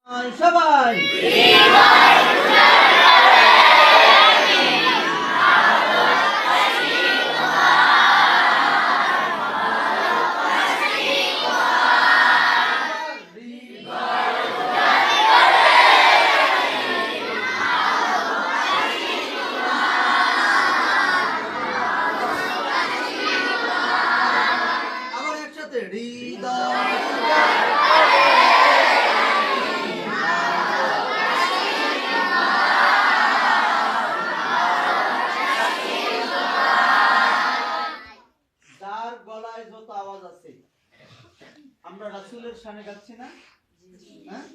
সবাই আবার একসাথে হৃদয় যার গলায় যত আওয়াজ আছে আমরা রাসূলের শানে গাচ্ছি না? হ্যাঁ,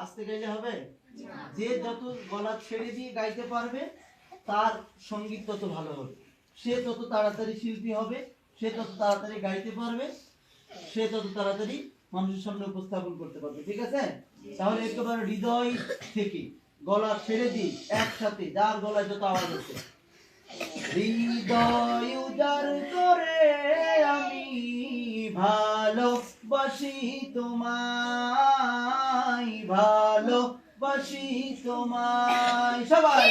আস্তে গাইলে হবে? যে যত গলা ছেড়ে দিয়ে গাইতে পারবে তার সঙ্গীত তত ভালো হবে, সে তত তাড়াতাড়ি শিল্পী হবে, সে তত তাড়াতাড়ি গাইতে পারবে, সে তত তাড়াতাড়ি মানুষের সামনে উপস্থাপন করতে পারবে। ঠিক আছে? তাহলে একেবারে হৃদয় থেকে গলা ছেড়ে দিই একসাথে, যার গলায় যত আওয়াজ আছে। হৃদয় উজাড় করে আমি ভালোবাসি তোমায়, ভালোবাসি তোমায়। সবাই